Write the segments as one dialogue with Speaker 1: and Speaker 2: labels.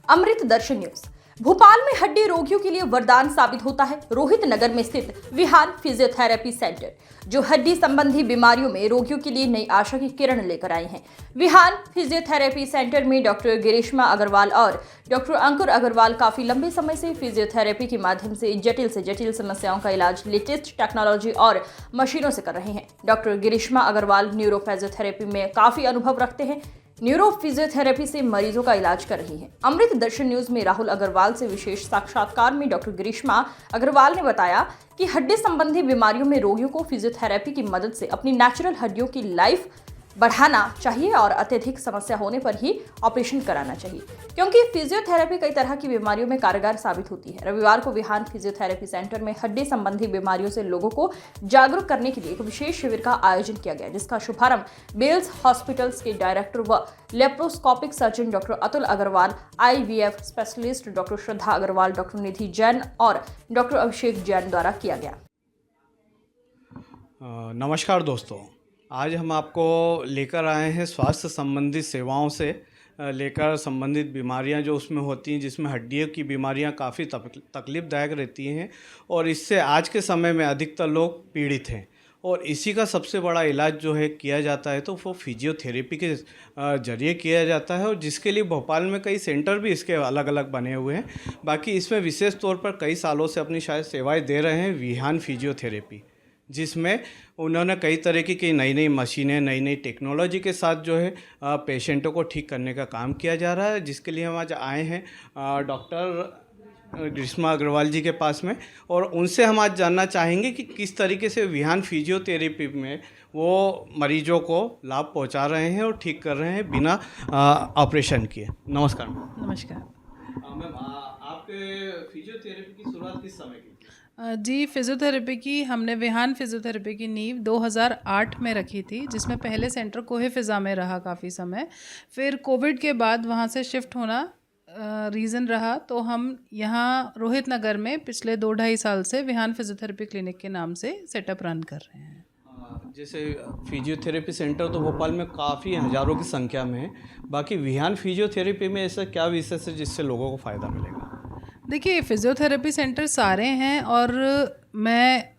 Speaker 1: अमृत दर्शन news. Bhopal में हड्डी रोगियों के लिए वरदान साबित होता है रोहित नगर में स्थित विहान फिजियोथेरेपी सेंटर, जो हड्डी संबंधी बीमारियों में रोगियों के लिए नई आशा की किरण लेकर आए हैं। विहान फिजियोथेरेपी सेंटर में डॉक्टर गिरीश्मा अग्रवाल और डॉक्टर अंकुर अग्रवाल काफी लंबे समय से फिजियोथेरेपी के माध्यम से जटिल समस्याओं का इलाज लेटेस्ट टेक्नोलॉजी और मशीनों से कर रहे हैं। डॉक्टर गिरीश्मा अग्रवाल न्यूरो फिजियोथेरेपी में काफी अनुभव रखते हैं। न्यूरो फिजियोथेरेपी से मरीजों का इलाज कर रही हैं। अमृत दर्शन न्यूज में राहुल अग्रवाल से विशेष साक्षात्कार में डॉक्टर गिरीश्मा अग्रवाल ने बताया कि हड्डी संबंधी बीमारियों में रोगियों को फिजियोथेरेपी की मदद से अपनी नेचुरल हड्डियों की लाइफ बढ़ाना चाहिए और अत्यधिक समस्या होने पर ही ऑपरेशन कराना चाहिए, क्योंकि फिजियोथेरेपी कई तरह की बीमारियों में कारगर साबित होती है। रविवार को विहान फिजियोथेरेपी सेंटर में हड्डी संबंधी बीमारियों से लोगों को जागरूक करने के लिए एक विशेष शिविर का आयोजन किया गया, जिसका शुभारंभ बेल्स हॉस्पिटल्स के डायरेक्टर व laparoscopic surgeon doctor Atul Agrawal, IVF specialist doctor Shraddha Agrawal, doctor Nidhi Jain और डॉक्टर अभिषेक जैन द्वारा किया गया।
Speaker 2: नमस्कार दोस्तों, आज हम आपको लेकर आए हैं स्वास्थ्य संबंधित सेवाओं से लेकर संबंधित बीमारियां जो उसमें होती हैं, जिसमें हड्डियों की बीमारियां काफ़ी तकलीफ़दायक रहती हैं और इससे आज के समय में अधिकतर लोग पीड़ित हैं। और इसी का सबसे बड़ा इलाज जो है किया जाता है तो वो फिजियोथेरेपी के ज़रिए किया जाता है, और जिसके लिए भोपाल में कई सेंटर भी इसके अलग अलग बने हुए हैं। बाकी इसमें विशेष तौर पर कई सालों से अपनी शायद सेवाएँ दे रहे हैं विहान फिजियोथेरेपी, जिसमें उन्होंने कई तरह की नई नई मशीनें, नई नई टेक्नोलॉजी के साथ जो है पेशेंटों को ठीक करने का काम किया जा रहा है, जिसके लिए हम आज आए हैं डॉक्टर गिरीश्मा अग्रवाल जी के पास में। और उनसे हम आज जानना चाहेंगे कि किस तरीके से विहान फिजियोथेरेपी में वो मरीजों को लाभ पहुंचा रहे हैं और ठीक कर रहे हैं बिना ऑपरेशन किए। नमस्कार।
Speaker 3: नमस्कार
Speaker 2: मैम, आपके फिजियोथेरेपी की शुरुआत किस समय की?
Speaker 3: जी, फ़िज़ियोथेरेपी की हमने विहान फ़िज़ियोथेरेपी की नींव 2008 में रखी थी, जिसमें पहले सेंटर कोहे फ़िज़ा में रहा काफ़ी समय। फिर कोविड के बाद वहाँ से शिफ्ट होना रीज़न रहा, तो हम यहाँ रोहित नगर में पिछले 2-2.5 साल से विहान फ़िज़ियोथेरेपी क्लिनिक के नाम से सेटअप रन कर रहे हैं।
Speaker 2: जैसे फिजियोथेरेपी सेंटर तो भोपाल में काफ़ी हज़ारों की संख्या में है, बाकी विहान फिजियोथेरेपी में ऐसा क्या विशेष है जिससे लोगों को फ़ायदा मिलेगा?
Speaker 3: देखिए, फ़िज़ियोथेरेपी सेंटर सारे हैं और मैं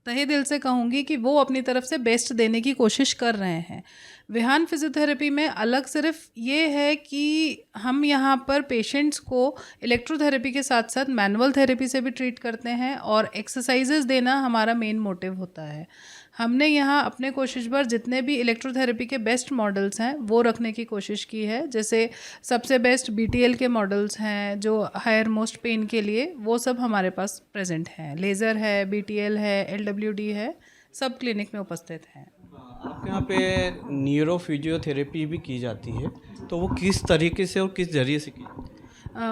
Speaker 3: तहे दिल से कहूँगी कि वो अपनी तरफ से बेस्ट देने की कोशिश कर रहे हैं। विहान फिजियोथेरेपी में अलग सिर्फ ये है कि हम यहाँ पर पेशेंट्स को इलेक्ट्रोथेरेपी के साथ साथ मैनुअल थेरेपी से भी ट्रीट करते हैं और एक्सरसाइजेज देना हमारा मेन मोटिव होता है। हमने यहाँ अपने कोशिश पर जितने भी इलेक्ट्रोथेरेपी के बेस्ट मॉडल्स हैं वो रखने की कोशिश की है। जैसे सबसे बेस्ट BTL के मॉडल्स हैं जो हायर मोस्ट पेन के लिए, वो सब हमारे पास प्रेजेंट हैं। लेज़र है, BTL है, LWD है, सब क्लिनिक में उपस्थित हैं।
Speaker 2: आपके यहाँ पे न्यूरो फिजियोथेरेपी भी की जाती है, तो वो किस तरीके से और किस जरिए से की जाती है?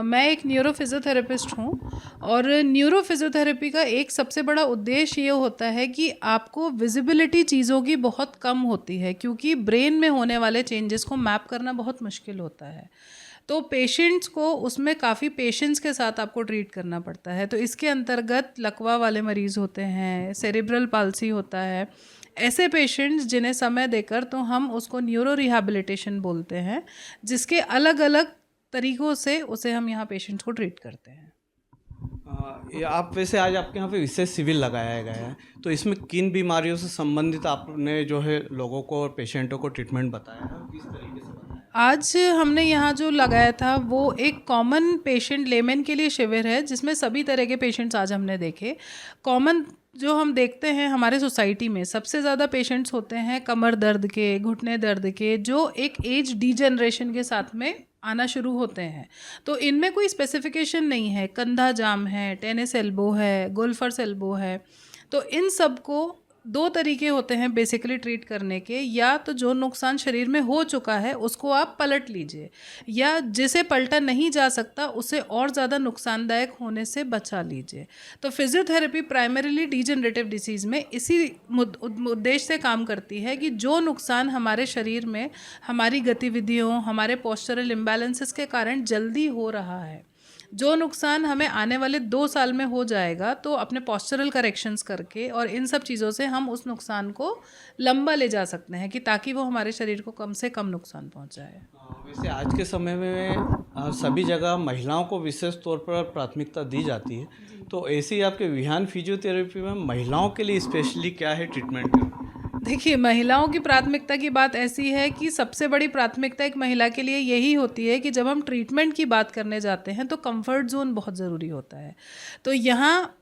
Speaker 3: मैं एक न्यूरो फिजियोथेरेपिस्ट हूँ और न्यूरो फिजियोथेरेपी का एक सबसे बड़ा उद्देश्य ये होता है कि आपको विजिबिलिटी चीज़ों की बहुत कम होती है, क्योंकि ब्रेन में होने वाले चेंजेस को मैप करना बहुत मुश्किल होता है। तो पेशेंट्स को उसमें काफ़ी पेशेंस के साथ आपको ट्रीट करना पड़ता है। तो इसके अंतर्गत लकवा वाले मरीज़ होते हैं, सेरेब्रल पाल्सी होता है, ऐसे पेशेंट्स जिन्हें समय देकर तो हम उसको न्यूरो रिहैबिलिटेशन बोलते हैं, जिसके अलग अलग तरीक़ों से उसे हम यहाँ पेशेंट्स को ट्रीट करते हैं।
Speaker 2: आप वैसे आज आपके यहाँ पे विशेष शिविर लगाया गया है, तो इसमें किन बीमारियों से संबंधित आपने जो है लोगों को और पेशेंटों को ट्रीटमेंट बताया है, किस तरीके से बताया?
Speaker 3: आज हमने यहाँ जो लगाया था वो एक कॉमन पेशेंट लेमन के लिए शिविर है, जिसमें सभी तरह के पेशेंट्स आज हमने देखे। कॉमन जो हम देखते हैं हमारे सोसाइटी में सबसे ज़्यादा पेशेंट्स होते हैं कमर दर्द के, घुटने दर्द के, जो एक एज डीजनरेशन के साथ में आना शुरू होते हैं। तो इनमें कोई स्पेसिफिकेशन नहीं है, कंधा जाम है, टेनिस एल्बो है, गोल्फर्स एल्बो है। तो इन सब को 2 तरीके होते हैं बेसिकली ट्रीट करने के। या तो जो नुकसान शरीर में हो चुका है उसको आप पलट लीजिए, या जिसे पलटा नहीं जा सकता उसे और ज़्यादा नुकसानदायक होने से बचा लीजिए। तो फिजियोथेरेपी प्राइमरीली डीजनरेटिव डिसीज़ में इसी उद्देश्य से काम करती है कि जो नुकसान हमारे शरीर में हमारी गतिविधियों, हमारे पोस्चरल इम्बैलेंसेस के कारण जल्दी हो रहा है, जो नुकसान हमें आने वाले 2 साल में हो जाएगा, तो अपने पोस्चरल करेक्शंस करके और इन सब चीज़ों से हम उस नुकसान को लंबा ले जा सकते हैं कि ताकि वो हमारे शरीर को कम से कम नुकसान पहुंचाए।
Speaker 2: वैसे आज के समय में सभी जगह महिलाओं को विशेष तौर पर प्राथमिकता दी जाती है, तो ऐसे ही आपके विहान फिजियोथेरेपी में महिलाओं के लिए स्पेशली क्या है ट्रीटमेंट?
Speaker 3: देखिए, महिलाओं की प्राथमिकता की बात ऐसी है कि सबसे बड़ी प्राथमिकता एक महिला के लिए यही होती है कि जब हम ट्रीटमेंट की बात करने जाते हैं तो कंफर्ट जोन बहुत ज़रूरी होता है। तो यहाँ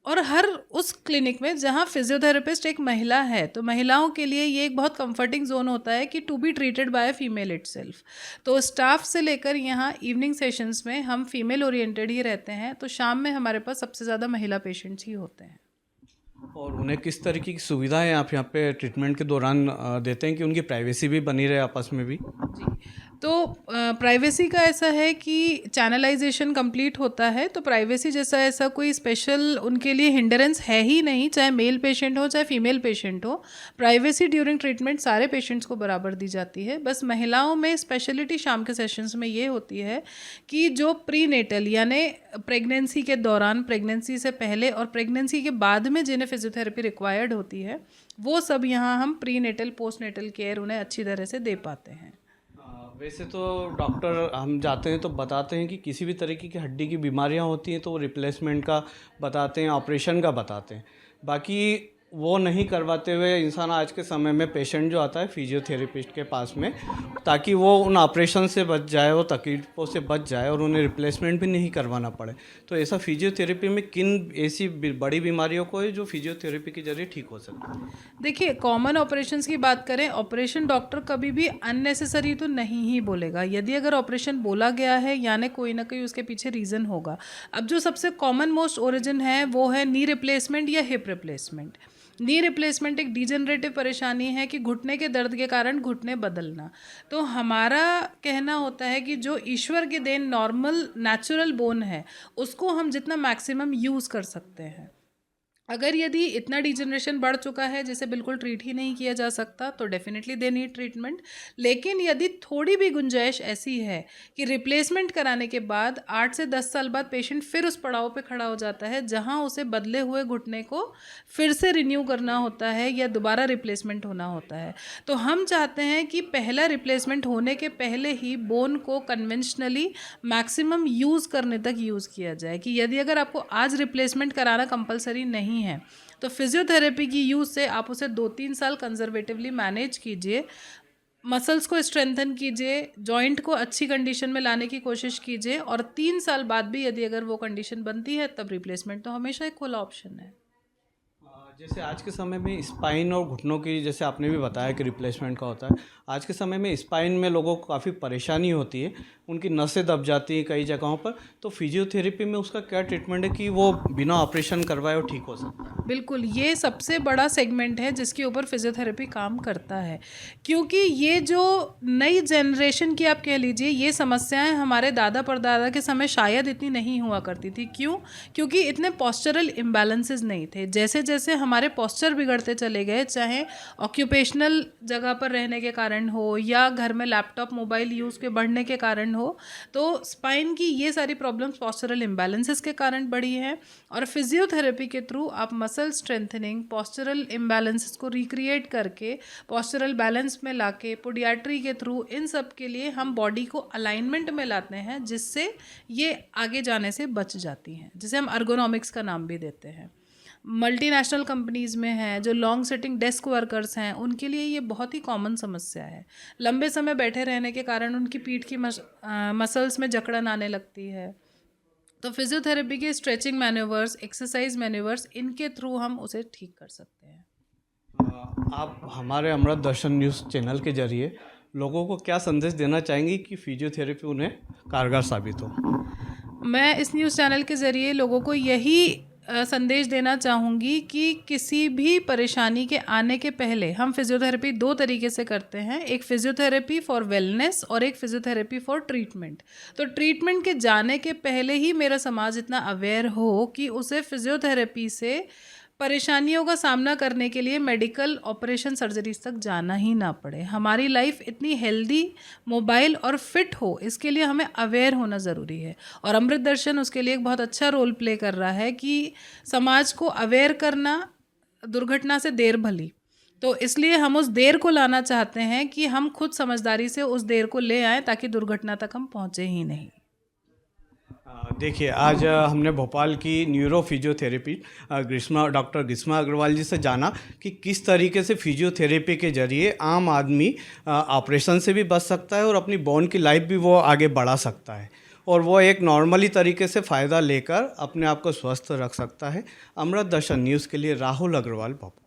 Speaker 3: और हर उस क्लिनिक में जहाँ फिजियोथेरेपिस्ट एक महिला है, तो महिलाओं के लिए ये एक बहुत कंफर्टिंग जोन होता है कि to be treated by female itself. तो स्टाफ से लेकर यहाँ इवनिंग सेशंस में हम फीमेल ओरिएंटेड ही रहते हैं, तो शाम में हमारे पास सबसे ज़्यादा महिला पेशेंट्स ही होते हैं।
Speaker 2: और उन्हें किस तरीके की सुविधाएं आप यहाँ पे ट्रीटमेंट के दौरान देते हैं कि उनकी प्राइवेसी भी बनी रहे आपस में भी?
Speaker 3: जी, तो प्राइवेसी का ऐसा है कि चैनलाइजेशन कंप्लीट होता है, तो प्राइवेसी जैसा ऐसा कोई स्पेशल उनके लिए हिंडरेंस है ही नहीं, चाहे मेल पेशेंट हो चाहे फीमेल पेशेंट हो। प्राइवेसी ड्यूरिंग ट्रीटमेंट सारे पेशेंट्स को बराबर दी जाती है। बस महिलाओं में स्पेशलिटी शाम के सेशंस में ये होती है कि जो प्रीनेटल यानी प्रेगनेंसी के दौरान, प्रेगनेंसी से पहले और प्रेगनेंसी के बाद में जिन्हें फिजियोथेरेपी रिक्वायर्ड होती है, वो सब यहाँ हम प्रीनेटल पोस्टनेटल केयर उन्हें अच्छी तरह से दे पाते हैं।
Speaker 2: वैसे तो डॉक्टर हम जाते हैं तो बताते हैं कि किसी भी तरीके की हड्डी की बीमारियां होती हैं तो वो रिप्लेसमेंट का बताते हैं, ऑपरेशन का बताते हैं। बाकी वो नहीं करवाते हुए इंसान आज के समय में पेशेंट जो आता है फिजियोथेरेपिस्ट के पास में, ताकि वो उन ऑपरेशन से बच जाए, वो तकलीफों से बच जाए और उन्हें रिप्लेसमेंट भी नहीं करवाना पड़े। तो ऐसा फिजियोथेरेपी में किन ऐसी बड़ी बीमारियों को है जो फिजियोथेरेपी के जरिए ठीक हो सकता है?
Speaker 3: देखिए, कॉमन ऑपरेशंस की बात करें, ऑपरेशन डॉक्टर कभी भी अननेसेसरी तो नहीं ही बोलेगा। यदि अगर ऑपरेशन बोला गया है यानी कोई ना कोई उसके पीछे रीज़न होगा। अब जो सबसे कॉमन मोस्ट ओरिजिन है वो है नी रिप्लेसमेंट या हिप रिप्लेसमेंट। नी रिप्लेसमेंट एक डिजेनरेटिव परेशानी है कि घुटने के दर्द के कारण घुटने बदलना। तो हमारा कहना होता है कि जो ईश्वर के देन नॉर्मल नेचुरल बोन है, उसको हम जितना मैक्सिमम यूज़ कर सकते हैं। अगर यदि इतना डिजनरेशन बढ़ चुका है जिसे बिल्कुल ट्रीट ही नहीं किया जा सकता, तो डेफिनेटली दे नीड ट्रीटमेंट। लेकिन यदि थोड़ी भी गुंजाइश ऐसी है कि रिप्लेसमेंट कराने के बाद 8 से 10 साल बाद पेशेंट फिर उस पड़ाव पे खड़ा हो जाता है जहां उसे बदले हुए घुटने को फिर से रिन्यू करना होता है या दोबारा रिप्लेसमेंट होना होता है, तो हम चाहते हैं कि पहला रिप्लेसमेंट होने के पहले ही बोन को कन्वेंशनली मैक्सिमम यूज़ करने तक यूज़ किया जाए। कि यदि अगर आपको आज रिप्लेसमेंट कराना कंपलसरी नहीं है, तो फिजियोथेरेपी की यूज़ से आप उसे 2-3 साल कंजर्वेटिवली मैनेज कीजिए, मसल्स को स्ट्रेंथन कीजिए, जॉइंट को अच्छी कंडीशन में लाने की कोशिश कीजिए, और 3 साल बाद भी यदि अगर वो कंडीशन बनती है तब रिप्लेसमेंट तो हमेशा एक खुला ऑप्शन है।
Speaker 2: जैसे आज के समय में स्पाइन और घुटनों की, जैसे आपने भी बताया कि रिप्लेसमेंट का होता है, आज के समय में स्पाइन में लोगों को काफ़ी परेशानी होती है, उनकी नसें दब जाती हैं कई जगहों पर, तो फिजियोथेरेपी में उसका क्या ट्रीटमेंट है कि वो बिना ऑपरेशन करवाए वो ठीक हो सकता है?
Speaker 3: बिल्कुल, ये सबसे बड़ा सेगमेंट है जिसके ऊपर फिजियोथेरेपी काम करता है, क्योंकि ये जो नई जनरेशन की आप कह लीजिए, ये समस्याएं हमारे दादा परदादा के समय शायद इतनी नहीं हुआ करती थी। क्यों? क्योंकि इतने पोस्चरल इम्बैलेंसेस नहीं थे। जैसे जैसे हमारे पोस्चर बिगड़ते चले गए, चाहे ऑक्यूपेशनल जगह पर रहने के कारण हो या घर में लैपटॉप मोबाइल यूज़ के बढ़ने के कारण हो, तो स्पाइन की ये सारी प्रॉब्लम्स पोस्चरल इम्बैलेंसेस के कारण बढ़ी हैं। और फिजियोथेरेपी के थ्रू आप मसल स्ट्रेंथनिंग, पोस्चरल इम्बैलेंसेस को रिक्रिएट करके पोस्चरल बैलेंस में लाके, पोडियाट्री के थ्रू इन सब के लिए हम बॉडी को अलाइनमेंट में लाते हैं, जिससे ये आगे जाने से बच जाती हैं, जिसे हम अर्गोनॉमिक्स का नाम भी देते हैं। मल्टीनेशनल कंपनीज़ में हैं जो लॉन्ग सिटिंग डेस्क वर्कर्स हैं, उनके लिए ये बहुत ही कॉमन समस्या है। लंबे समय बैठे रहने के कारण उनकी पीठ की मसल्स में जकड़न आने लगती है। तो फिजियोथेरेपी के स्ट्रेचिंग मैन्यूवर्स, एक्सरसाइज मैन्यूवर्स, इनके थ्रू हम उसे ठीक कर सकते हैं।
Speaker 2: आप हमारे अमृत दर्शन न्यूज़ चैनल के जरिए लोगों को क्या संदेश देना चाहेंगी कि फिजियोथेरेपी उन्हें कारगर साबित हो?
Speaker 3: मैं इस न्यूज़ चैनल के ज़रिए लोगों को यही संदेश देना चाहूँगी कि किसी भी परेशानी के आने के पहले हम फिजियोथेरेपी 2 तरीके से करते हैं, एक फिजियोथेरेपी फॉर वेलनेस और एक फिजियोथेरेपी फॉर ट्रीटमेंट। तो ट्रीटमेंट के जाने के पहले ही मेरा समाज इतना अवेयर हो कि उसे फिजियोथेरेपी से परेशानियों का सामना करने के लिए मेडिकल ऑपरेशन सर्जरीज तक जाना ही ना पड़े, हमारी लाइफ इतनी हेल्दी, मोबाइल और फिट हो, इसके लिए हमें अवेयर होना ज़रूरी है। और अमृत दर्शन उसके लिए एक बहुत अच्छा रोल प्ले कर रहा है कि समाज को अवेयर करना, दुर्घटना से देर भली। तो इसलिए हम उस देर को लाना चाहते हैं कि हम खुद समझदारी से उस देर को ले आएँ ताकि दुर्घटना तक हम पहुँचे ही नहीं।
Speaker 2: देखिए, आज हमने भोपाल की neuro physiotherapy doctor Grishma Agrawal ji से जाना कि किस तरीके से फिजियोथेरेपी के जरिए आम आदमी ऑपरेशन से भी बच सकता है और अपनी बोन की लाइफ भी वो आगे बढ़ा सकता है और वो एक नॉर्मली तरीके से फ़ायदा लेकर अपने आप को स्वस्थ रख सकता है। अमृत दर्शन न्यूज़ के लिए राहुल अग्रवाल, भोपाल।